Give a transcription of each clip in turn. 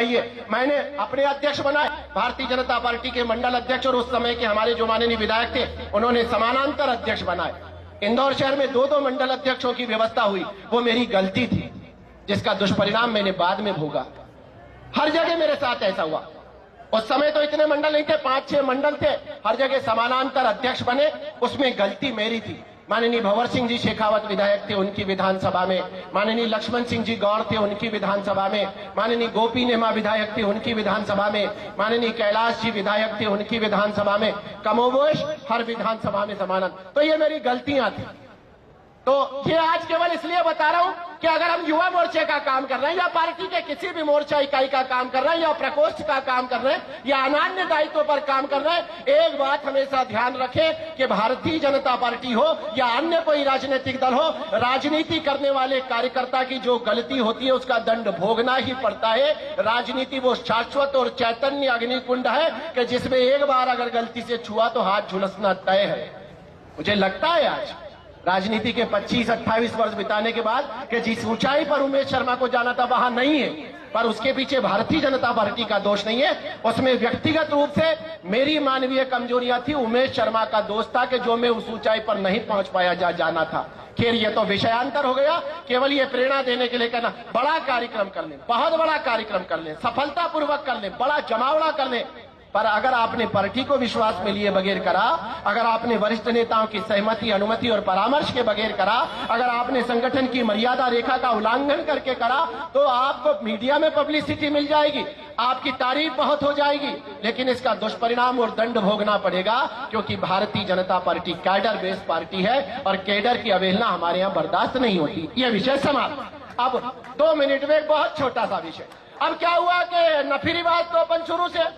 मैंने अपने अध्यक्ष बनाए भारतीय जनता पार्टी के मंडल अध्यक्ष, और उस समय के हमारे जो माननीय विधायक थे उन्होंने समानांतर अध्यक्ष बनाए। इंदौर शहर में दो मंडल अध्यक्षों की व्यवस्था हुई, वो मेरी गलती थी, जिसका दुष्परिणाम मैंने बाद में भोगा। हर जगह मेरे साथ ऐसा हुआ। उस समय तो इतने मंडल नहीं थे, 5-6 मंडल थे, हर जगह समानांतर अध्यक्ष बने, उसमें गलती मेरी थी। माननीय भंवर सिंह जी शेखावत विधायक थे, उनकी विधानसभा में, माननीय लक्ष्मण सिंह जी गौड़ थे, उनकी विधानसभा में, माननीय गोपी नेमा विधायक थे, उनकी विधानसभा में, माननीय कैलाश जी विधायक थे, उनकी विधानसभा में, कमोबेश हर विधानसभा में समानांतर। तो ये मेरी गलतियां थी। तो ये आज केवल इसलिए बता रहा हूं कि अगर हम युवा मोर्चे का काम कर रहे हैं या पार्टी के किसी भी मोर्चा इकाई का काम कर रहे हैं या प्रकोष्ठ का काम कर रहे हैं या अन्य दायित्वों पर काम कर रहे हैं, एक बात हमेशा ध्यान रखें कि भारतीय जनता पार्टी हो या अन्य कोई राजनीतिक दल हो, राजनीति करने वाले कार्यकर्ता की जो गलती होती है उसका दंड भोगना ही पड़ता है। राजनीति वो शाश्वत और चैतन्य अग्निकुंड है कि जिसमें एक बार अगर गलती से छुआ तो हाथ झुलसना तय है। मुझे लगता है आज राजनीति के 25-28 वर्ष बिताने के बाद कि जिस ऊंचाई पर उमेश शर्मा को जाना था वहां नहीं है, पर उसके पीछे भारतीय जनता पार्टी का दोष नहीं है, उसमें व्यक्तिगत रूप से मेरी मानवीय कमजोरियां थी, उमेश शर्मा का दोष था कि जो मैं उस ऊंचाई पर नहीं पहुंच पाया जाना था। खैर ये तो विषयांतर हो गया, केवल ये प्रेरणा देने के लिए कहना बड़ा कार्यक्रम कर लें, बहुत बड़ा कार्यक्रम कर लें, सफलतापूर्वक कर लें, बड़ा जमावड़ा कर लें, पर अगर आपने पार्टी को विश्वास में लिए बगैर करा, अगर आपने वरिष्ठ नेताओं की सहमति, अनुमति और परामर्श के बगैर करा, अगर आपने संगठन की मर्यादा रेखा का उल्लंघन करके करा, तो आपको मीडिया में पब्लिसिटी मिल जाएगी, आपकी तारीफ बहुत हो जाएगी, लेकिन इसका दुष्परिणाम और दंड भोगना पड़ेगा, क्योंकि Bharatiya Janata party cadre based party है और कैडर की अवहेलना हमारे यहाँ बर्दाश्त नहीं होती। यह विषय समाप्त। अब 2 मिनट में एक बहुत छोटा सा विषय। अब क्या हुआ कि नफीरीबाज तो अपन शुरू से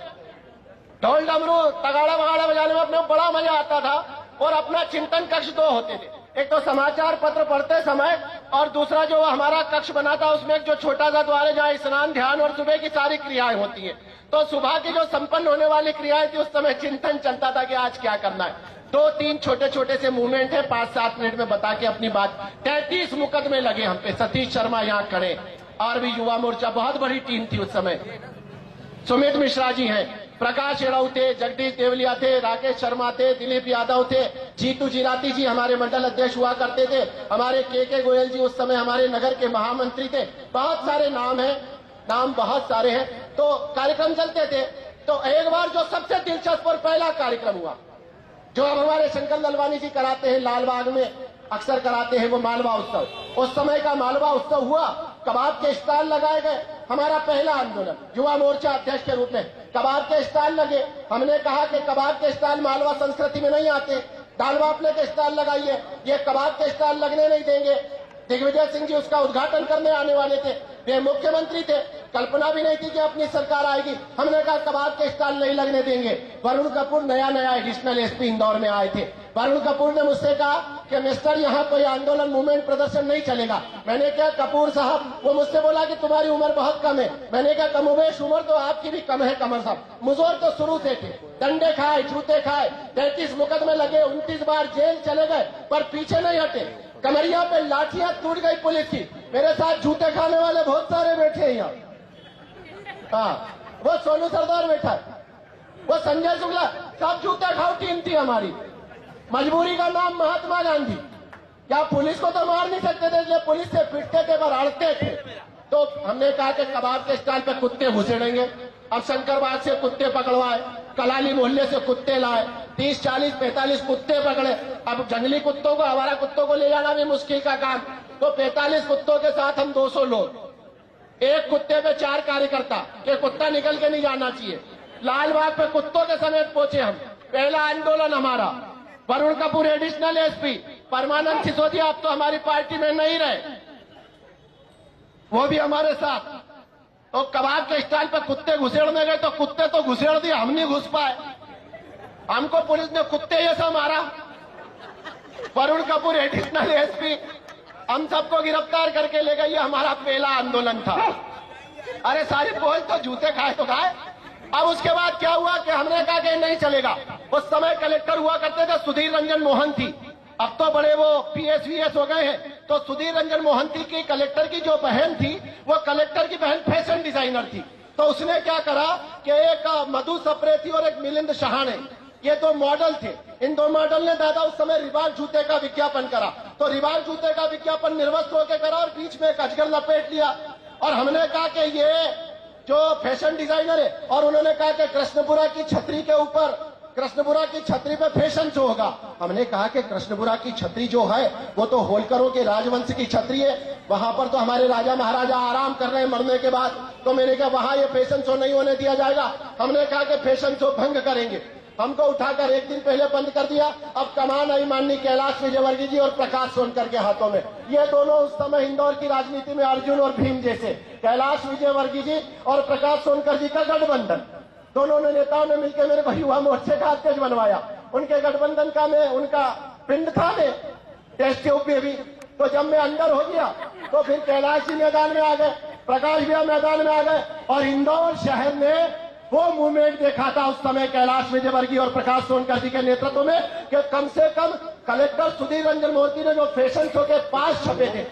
ढोल डमरू तगाड़ा बगाड़ा बजाने में अपने बड़ा मजा आता था, और अपना चिंतन कक्ष 2 होते थे, एक तो समाचार पत्र पढ़ते समय और दूसरा जो हमारा कक्ष बना था उसमें एक जो छोटा सा द्वार है जहाँ स्नान, ध्यान और सुबह की सारी क्रियाएं होती है। तो सुबह की जो संपन्न होने वाली क्रियाएं थी उस समय चिंतन चलता था कि आज क्या करना है। 2-3 छोटे छोटे से मूवमेंट है, 5-7 मिनट में बता के अपनी बात। 33 मुकदमे लगे हम पे, सतीश शर्मा यहाँ खड़े, और भी युवा मोर्चा बहुत बड़ी टीम थी उस समय, सुमित मिश्रा जी हैं, प्रकाश एड़ाऊ थे, जगदीश देवलिया थे, राकेश शर्मा थे, दिलीप यादव थे, जीतू जिराती जी हमारे मंडल अध्यक्ष हुआ करते थे, हमारे के गोयल जी उस समय हमारे नगर के महामंत्री थे, बहुत सारे नाम हैं, नाम बहुत सारे हैं। तो कार्यक्रम चलते थे। तो एक बार जो सबसे दिलचस्प और पहला कार्यक्रम हुआ, जो अब हमारे शंकर ललवानी जी कराते हैं, लालबाग में अक्सर कराते हैं, वो मालवा उत्सव। उस समय का मालवा उत्सव हुआ, कबाब के स्टॉल लगाए गए। हमारा पहला आंदोलन युवा मोर्चा अध्यक्ष के रूप में, कबाब के स्टॉल लगे। हमने कहा कि कबाब के स्टॉल मालवा संस्कृति में नहीं आते, दाल बाफले के स्टॉल लगाइए, ये कबाब के स्टॉल लगने नहीं देंगे। दिग्विजय सिंह जी उसका उद्घाटन करने आने वाले थे, वे मुख्यमंत्री थे, कल्पना भी नहीं थी कि अपनी सरकार आएगी। हमने कहा कबाब के स्टॉल नहीं लगने देंगे। वरुण कपूर नया एडिशनल एसपी इंदौर में आए थे। वरुण कपूर ने मुझसे कहा कि मिस्टर यहाँ कोई आंदोलन मूवमेंट प्रदर्शन नहीं चलेगा। मैंने कहा कपूर साहब, वो मुझसे बोला कि तुम्हारी उम्र बहुत कम है। मैंने कहा कमोबेश उम्र तो आपकी भी कम है कमर साहब, मुजोर तो शुरू से थे, डंडे खाए, जूते खाए, 33 मुकदमे लगे, 29 बार जेल चले गए, पर पीछे नहीं हटे। कमरिया पे लाठियां टूट गई पुलिस की। मेरे साथ जूते खाने वाले बहुत सारे बैठे हैं यहाँ। हाँ, वो सोनू सरदार बैठा है, वो संजय शुक्ला, सब जूते खाओ टीम थी हमारी। मजबूरी का नाम महात्मा गांधी। क्या पुलिस को तो मार नहीं सकते थे, इसलिए पुलिस से पिटते थे पर अड़ते थे। तो हमने कहा कि कबाब के स्टॉल पे कुत्ते घुसेड़ेंगे। अब शंकरबाग से कुत्ते पकड़वाए, कलाली मोहल्ले से कुत्ते लाए, 30, 40, 45 कुत्ते पकड़े। अब जंगली कुत्तों को, आवारा कुत्तों को ले जाना भी मुश्किल का काम। तो 45 कुत्तों के साथ हम 200 लोग, एक कुत्ते पे 4 कार्यकर्ता, कि कुत्ता निकल के नहीं जाना चाहिए। लालबाग पे कुत्तों के समेत पहुंचे हम। पहला आंदोलन हमारा। वरुण कपूर एडिशनल एसपी, परमानंद सिसोदिया अब तो हमारी पार्टी में नहीं रहे, वो भी हमारे साथ। तो कबाब के स्टॉल पे कुत्ते घुसेड़ने गए, तो कुत्ते तो घुसेड़ दिए, हम नहीं घुस पाए। हमको पुलिस ने कुत्ते जैसा मारा। वरुण कपूर एडिशनल एसपी हम सबको गिरफ्तार करके ले गए। ये हमारा पहला आंदोलन था। अरे सारे बोल तो जूते खाए तो खाए। अब उसके बाद क्या हुआ कि हमने कहा कि नहीं चलेगा। उस समय कलेक्टर हुआ करते थे सुधीर रंजन मोहंती, अब तो बड़े वो PSVS हो गए हैं। तो सुधीर रंजन मोहंती की कलेक्टर की जो बहन थी, वो कलेक्टर की बहन फैशन डिजाइनर थी। तो उसने क्या करा कि एक मधु सप्रे थी और एक मिलिंद शहाणे, ये दो मॉडल थे। इन दो मॉडल ने दादा उस समय रिबाक जूते का विज्ञापन करा। तो रिबाक जूते का विज्ञापन निर्वस्त्र होकर करा और बीच में एक अजगर लपेट लिया। और हमने कहा कि ये जो फैशन डिजाइनर है, और उन्होंने कहा कि कृष्णपुरा की छतरी के ऊपर, कृष्णपुरा की छतरी पे फैशन शो होगा। हमने कहा कि कृष्णपुरा की छतरी जो है वो तो होलकरों के राजवंश की छतरी है, वहां पर तो हमारे राजा महाराजा आराम कर रहे हैं मरने के बाद। तो मैंने कहा वहां ये फैशन शो नहीं होने दिया जाएगा। हमने कहा कि फैशन शो भंग करेंगे। हमको उठाकर एक दिन पहले बंद कर दिया। अब कमान आई माननीय कैलाश विजयवर्गीय जी और प्रकाश सोनकर के हाथों में। ये दोनों उस समय इंदौर की राजनीति में अर्जुन और भीम जैसे, कैलाश विजयवर्गीय जी और प्रकाश सोनकर जी का गठबंधन, दोनों ने नेताओं ने मिलकर मेरे भाई युवा मोर्चे का अध्यक्ष बनवाया। उनके गठबंधन का मैं उनका पिंड था, मैं टेस्ट ट्यूब में भी। तो जब मैं अंदर हो गया तो फिर कैलाश जी मैदान में आ गए, प्रकाश भैया मैदान में आ गए, और इंदौर शहर ने वो मूवमेंट देखा था उस समय कैलाश विजयवर्गीय और प्रकाश सोनकर जी के नेतृत्व में कि कम से कम कलेक्टर सुधीर रंजन मोदी ने जो फैशन शो के पास छपे थे,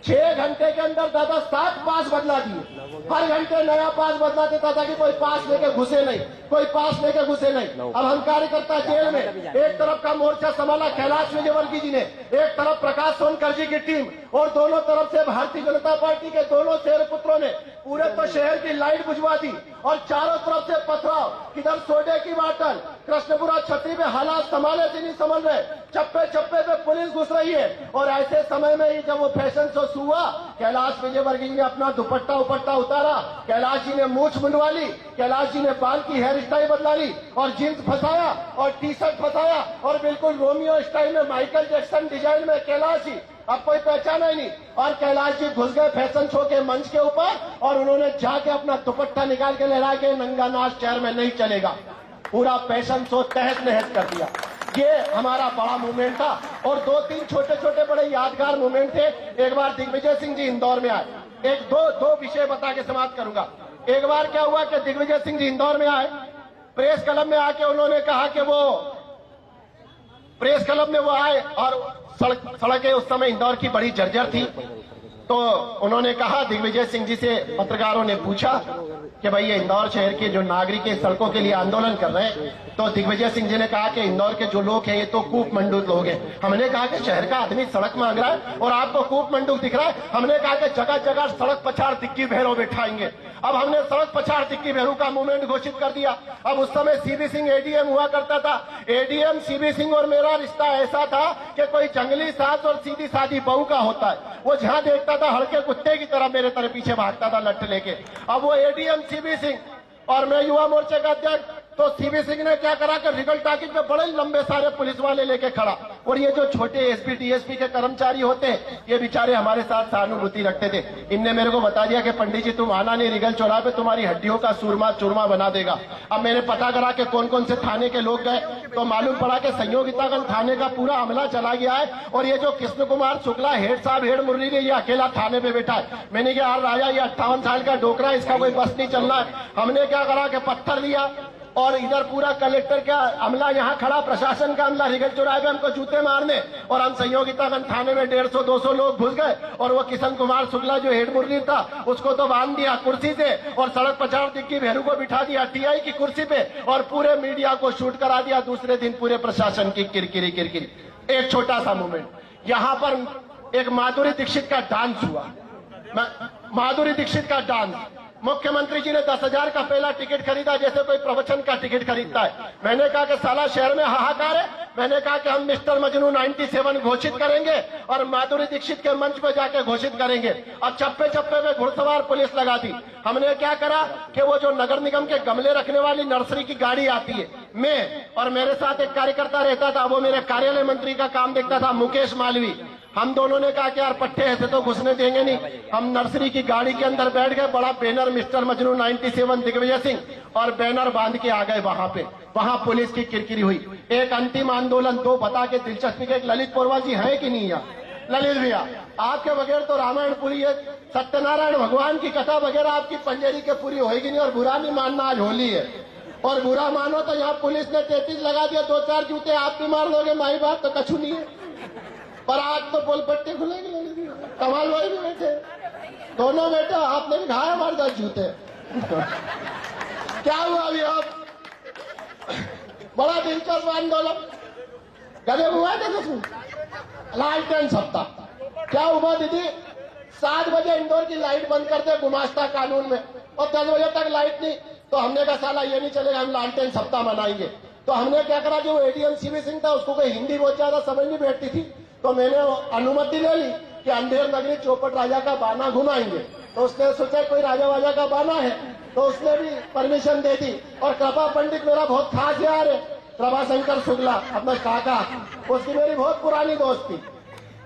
6 घंटे के अंदर दादा 7 पास बदला दिए। हर घंटे नया पास बदलाते दादा कि कोई पास लेके घुसे नहीं, कोई पास लेके घुसे नहीं। अब हम कार्यकर्ता जेल में, एक तरफ का मोर्चा संभाला कैलाश विजयवर्गीय जी ने, एक तरफ प्रकाश सोनकर जी की टीम, और दोनों तरफ से भारतीय जनता पार्टी के दोनों शेर पुत्रों ने पूरे तो शहर की लाइट बुझवा दी, और चारों तरफ से पथराव, किधर सोडे की बाटल, कृष्णपुरा छतरी में हालात संभाले से नहीं संभल रहे, चप्पे चप्पे पे पुलिस घुस रही है। और ऐसे समय में ही जब वो फैशन शो हुआ, कैलाश विजयवर्गीय जी ने अपना दुपट्टा उपट्टा उतारा, कैलाश जी ने मूछ मुंडवा ली, कैलाश जी ने बाल की हेयर स्टाइल बदला ली, और जींस फंसाया और टी शर्ट फंसाया, और बिल्कुल रोमियो स्टाइल में माइकल जैक्सन डिजाइन में कैलाश जी, अब कोई पहचाना ही नहीं। और कैलाश जी घुस गए फैशन शो के मंच के ऊपर, और उन्होंने जाके अपना दुपट्टा निकाल के लहरा के नंगा नाच शहर में नहीं चलेगा, पूरा फैशन शो तहस नहस कर दिया। ये हमारा बड़ा मूवमेंट था। और 2-3 छोटे छोटे बड़े यादगार मूवमेंट थे। एक बार दिग्विजय सिंह जी इंदौर में आए, एक दो विषय बता के समाप्त करूंगा। एक बार क्या हुआ कि दिग्विजय सिंह जी इंदौर में आए, प्रेस क्लब में आके उन्होंने कहा कि वो प्रेस क्लब में वो आए और सड़कें उस समय इंदौर की बड़ी जर्जर थी। तो उन्होंने कहा, दिग्विजय सिंह जी से पत्रकारों ने पूछा कि भाई ये इंदौर शहर के जो नागरिक सड़कों के लिए आंदोलन कर रहे हैं, तो दिग्विजय सिंह जी ने कहा कि इंदौर के जो लोग हैं ये तो कूप मंडूक लोग हैं। हमने कहा कि शहर का आदमी सड़क मांग रहा है और आपको कूप मंडूक दिख रहा है। हमने कहा कि जगह जगह सड़क पछाड़ दिक्की भैरव बिठाएंगे। अब हमने सड़क पछाड़ दिक्की भैरव का मूवमेंट घोषित कर दिया। अब उस समय सीबी सिंह एडीएम हुआ करता था। एडीएम सीबी सिंह और मेरा रिश्ता ऐसा था कि कोई जंगली सास और सीधी सादी बहू का होता है। वो जहां देखता था हड़के कुत्ते की तरह मेरे तरह पीछे भागता था लट्ठ लेके। अब वो एडीएम सीबी सिंह और मैं युवा मोर्चे का अध्यक्ष, तो सीबी सिंह ने क्या करा कि रिगल टाकिज में बड़े लंबे सारे पुलिस वाले लेके खड़ा। और ये जो छोटे एसपी डीएसपी के कर्मचारी होते हैं, ये बेचारे हमारे साथ सहानुभूति रखते थे। इनने मेरे को बता दिया कि पंडित जी तुम आना नहीं, रिगल चौराहे पे तुम्हारी हड्डियों का सूरमा चूरमा बना देगा। अब मैंने पता करा कि कौन कौन से थाने के लोग गए, तो मालूम पड़ा कि संयोगितागंज थाने का पूरा अमला चला गया है। और ये जो कृष्ण कुमार शुक्ला हेड साहब हेड मुरली ने, ये अकेला थाने पे बैठा है। मैंने कहा यार राजा, ये 58 साल का डोकरा, इसका कोई बस नहीं चलना है। हमने क्या करा कि पत्थर लिया, और इधर पूरा कलेक्टर का अमला यहाँ खड़ा, प्रशासन का अमला रिगल चौराहे पे हमको जूते मारने, और हम संयोगितागंज थाने में 150-200 लोग घुस गए। और वो किशन कुमार शुक्ला जो हेड मुरली था, उसको तो बांध दिया कुर्सी से, और सड़क पछाड़ दिक्की भैरू को बिठा दिया टीआई की कुर्सी पे, और पूरे मीडिया को शूट करा दिया। दूसरे दिन पूरे प्रशासन की किरकिरी। एक छोटा सा मूवमेंट, यहाँ पर एक माधुरी दीक्षित का डांस हुआ। माधुरी दीक्षित का डांस, मुख्यमंत्री जी ने 10,000 का पहला टिकट खरीदा, जैसे कोई प्रवचन का टिकट खरीदता है। मैंने कहा कि साला शहर में हाहाकार है। मैंने कहा कि हम मिस्टर मजनू 97 घोषित करेंगे और माधुरी दीक्षित के मंच पे जाके घोषित करेंगे। और चप्पे चप्पे में घुड़सवार पुलिस लगा दी। हमने क्या करा कि वो जो नगर निगम के गमले रखने वाली नर्सरी की गाड़ी आती है, मैं और मेरे साथ एक कार्यकर्ता रहता था, वो मेरे कार्यालय मंत्री का काम देखता था, मुकेश मालवी। हम दोनों ने कहा कि यार पट्टे ऐसे तो घुसने देंगे नहीं। हम नर्सरी की गाड़ी के अंदर बैठ गए, बड़ा बैनर मिस्टर मजनू 97 दिग्विजय सिंह, और बैनर बांध के आ गए वहां पे। वहां पुलिस की किरकिरी हुई। एक अंतिम आंदोलन, 2 बता के दिलचस्पी के, एक ललित पोरवा जी है कि नहीं यहाँ? ललित भैया, आपके बगैर तो रामायण पूरी है, सत्यनारायण भगवान की कथा वगैरह आपकी पंजेरी के पूरी होगी नहीं। और बुरा नहीं मानना, आज होली है, और बुरा मानो तो यहाँ पुलिस ने 33 लगा दिया, 2-4 जूते आप भी मार लोगे, माई बाप तो कछु नहीं है। पर आज तो बोल पट्टे खुलेंगे। कमाल भाई भी बैठे, दोनों बैठे, आपने भी खाया हमारे 10 जूते। क्या हुआ अभी अब? बड़ा दिलचस्प आंदोलन, गधे हुआ थे कुछ लालटेन सप्ताह। क्या हुआ दीदी? 7 बजे इंदौर की लाइट बंद करते गुमास्ता कानून में, और 10 बजे तक लाइट नहीं। तो हमने कहा साला ये नहीं चलेगा, हम लालटेन सप्ताह मनाएंगे। तो हमने क्या करा, जो एडीएम सीवी सिंह था उसको कोई हिंदी बहुत ज्यादा समझ नहीं बैठती थी, तो मैंने अनुमति ले ली कि अंधेर नगरी चौपट राजा का बाना घुमाएंगे। तो उसने सोचा कोई राजा वाजा का बाना है, तो उसने भी परमिशन दे दी। और कृपा पंडित मेरा बहुत खास यार है, प्रभाशंकर शुक्ला अपना काका, उसकी मेरी बहुत पुरानी दोस्त थी।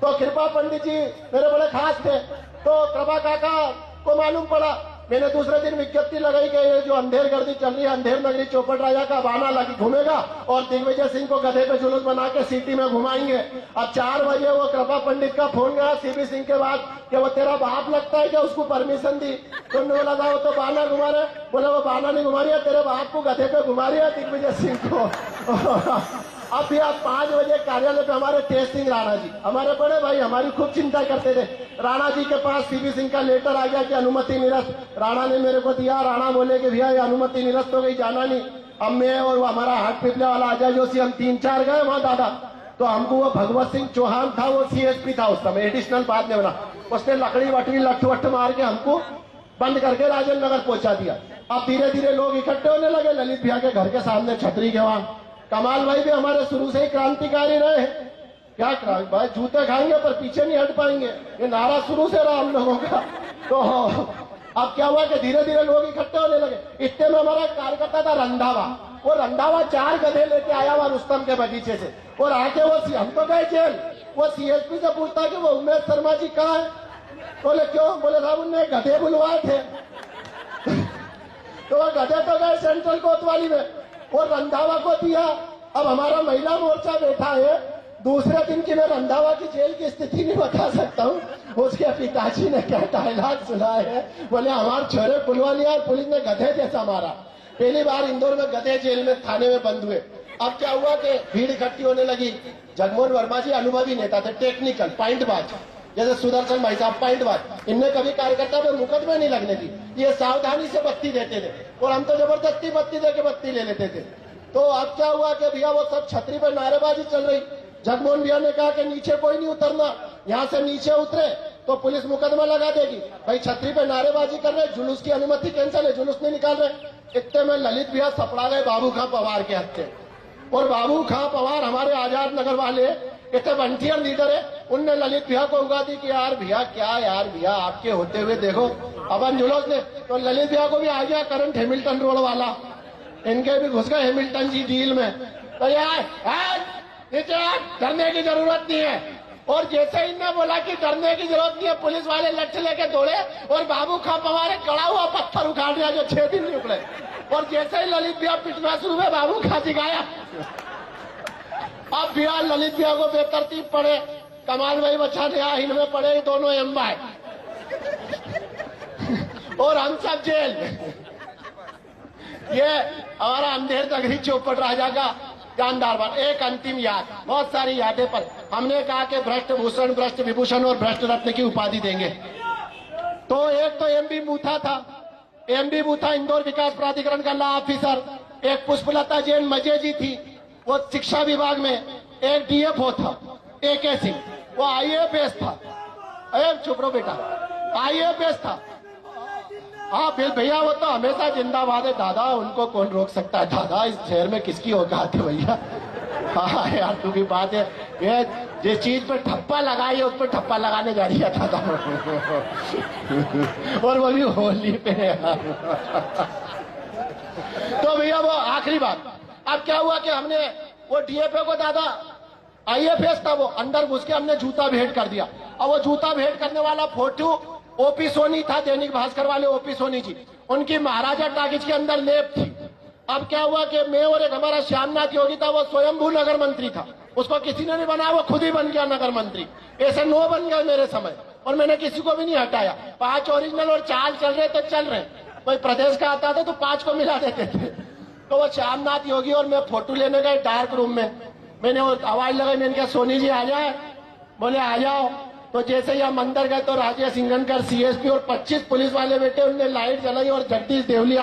तो कृपा पंडित जी मेरे बड़े खास थे। तो कृपा काका को मालूम पड़ा, मैंने दूसरे दिन विज्ञप्ति लगाई कि ये जो अंधेर गर्दी चल रही है, अंधेर नगरी चौपट राजा का बाना लगी घूमेगा और दिग्विजय सिंह को गधे पे जुलूस बना के सिटी में घुमाएंगे। अब 4 बजे वो कृपा पंडित का फोन गया सीबी सिंह के बाद कि वो तेरा बाप लगता है कि उसको परमिशन दी। तो उन्होंने बोला था वो तो बाना घुमा रहे। बोले वो बाना नहीं घुमा रही है, तेरे बाप को गधे पे घुमा रही है दिग्विजय सिंह को। अब भी आप 5 बजे कार्यालय पे हमारे तेज सिंह राणा जी, हमारे बड़े भाई, हमारी खूब चिंता करते थे। राणा जी के पास सीबी सिंह का लेटर आ गया कि अनुमति निरस्त। राणा ने मेरे को दिया। राणा बोले कि भैया ये अनुमति निरस्त हो गई, जाना नहीं। अब मैं और हमारा हाट पिपले वाला अजय जोशी, हम 3-4 गए वहां दादा। तो हमको वो भगवत सिंह चौहान था, वो सीएसपी था उस समय, एडिशनल बाद में बना। उसने लकड़ी वटड़ी लठ वट मार के हमको बंद करके राजेंद्र नगर पहुंचा दिया। अब धीरे धीरे लोग इकट्ठे होने लगे ललित भैया के घर के सामने छतरी के वहां। कमाल भाई भी हमारे शुरू से ही क्रांतिकारी रहे हैं। क्या क्रांति भाई, जूते खाएंगे पर पीछे नहीं हट पाएंगे, ये नारा शुरू से रहा हम लोगों का। तो अब क्या हुआ कि धीरे धीरे लोग इकट्ठे होने लगे। इतने में हमारा कार्यकर्ता था रंधावा, वो रंधावा 4 गधे लेके आया हुआ रुस्तम के बगीचे से, और आके वो हम तो गए जेल। वो सीएसपी से पूछता कि वो उमेश शर्मा जी कहाँ है? बोले क्यों? बोले साहब उनने गधे बुलवाए थे। तो वो गधे तो गए सेंट्रल कोतवाली में, और रंधावा को दिया। अब हमारा महिला मोर्चा बैठा है। दूसरे दिन की मैं रंधावा की जेल की स्थिति नहीं बता सकता हूँ। उसके पिताजी ने क्या डायलॉग सुना है, बोले हमारे छोरे पुलवा लिया और पुलिस ने गधे जैसा मारा। पहली बार इंदौर में गधे जेल में थाने में बंद हुए। अब क्या हुआ कि भीड़ इकट्ठी होने लगी। जगमोहन वर्मा जी अनुभवी नेता थे, टेक्निकल पॉइंटबाज, जैसे सुदर्शन भाई साहब पॉइंटबाज। इनने कभी कार्यकर्ता पे मुकदमे नहीं लगने दी, ये सावधानी से बत्ती देते थे, और हम तो जबरदस्ती बत्ती दे के बत्ती ले लेते थे। तो अब क्या हुआ कि भैया वो सब छतरी पर नारेबाजी चल रही। जगमोहन भैया ने कहा कि नीचे कोई नहीं उतरना, यहाँ से नीचे उतरे तो पुलिस मुकदमा लगा देगी। भाई छतरी पे नारेबाजी कर रहे, जुलूस की अनुमति कैंसिल है, जुलूस नहीं निकाल रहे। इतने में ललित भैया सपड़ा गए बाबू खां पवार के हत्थे। और बाबू खां पवार हमारे आजाद नगर वाले इतने वॉलंटियर लीडर है, उनने ललित भैया को उगा दी कि यार भैया क्या यार भैया आपके होते हुए देखो अपन जुलूस ने। तो ललित भैया को भी आ गया करंट हैमिल्टन रोड वाला, इनके भी घुस गए हैमिल्टन जी डील में। तो यार नीचे डरने की जरूरत नहीं है। और जैसे इनने बोला कि डरने की जरूरत नहीं है, पुलिस वाले लठ लेके दौड़े और बाबू खां पवार ने कड़ा हुआ पत्थर उखाड़ दिया जो 6 दिन नहीं उखड़े। और जैसे ही ललित भैया पिटना शुरू हुए, बाबू खां जी गाया। अब भैया ललित भैया को बेतरतीब पड़े, कमाल भाई बचा दिया, इनमें पड़े दोनों एम्बाई और हम सब जेल। ये हमारा अंधेर नगरी चौपट राजा का जानदार बात। एक अंतिम याद, बहुत सारी यादें, पर हमने कहा कि भ्रष्ट भूषण, भ्रष्ट विभूषण और भ्रष्ट रत्न की उपाधि देंगे। तो एक तो एमबी बूथा था, एमबी बूथा इंदौर विकास प्राधिकरण का लॉ ऑफिसर। एक पुष्पलता जैन मजे जी थी, वो शिक्षा विभाग में। एक डीएफओ था AK सिंह, वो IAS था। अरे चुप रहो बेटा, IAS था। हाँ भैया वो तो हमेशा जिंदाबाद है दादा, उनको कौन रोक सकता है दादा, इस शहर में किसकी औकात है भैया। हाँ यार तू भी बात है, ये जिस चीज पर ठप्पा लगाई है उस पर ठप्पा लगाने जा रही है दादा। और वो भी होली पे। तो भैया वो आखिरी बात, अब क्या हुआ कि हमने वो डीएफओ को दादा IAS था, वो अंदर घुस के हमने जूता भेंट कर दिया। और वो जूता भेंट करने वाला फोटो ओपी सोनी था, दैनिक भास्कर वाले ओपी सोनी जी, उनकी महाराजा टाकिज के अंदर लेप थी। अब क्या हुआ कि मैं और एक हमारा श्यामनाथ योगी था, वो स्वयंभू नगर मंत्री था, उसको किसी ने नहीं बनाया, वो खुद ही बन गया नगर मंत्री। ऐसे 9 बन गए मेरे समय, और मैंने किसी को भी नहीं हटाया। 5 ओरिजिनल और 4 चल रहे तो चल रहे, कोई प्रदेश का आता था तो 5 को मिला देते थे। तो वो श्यामनाथ योगी और मैं फोटो लेने गए डार्क रूम में, मैंने वो आवाज लगाई, मैंने कहा सोनी जी आ जाए, बोले आ जाओ। तो जैसे ही हम अंदर गए तो राजेश सिंघनकर सीएसपी और 25 पुलिस वाले बैठे, उनने लाइट जलाई और जगदीश देवली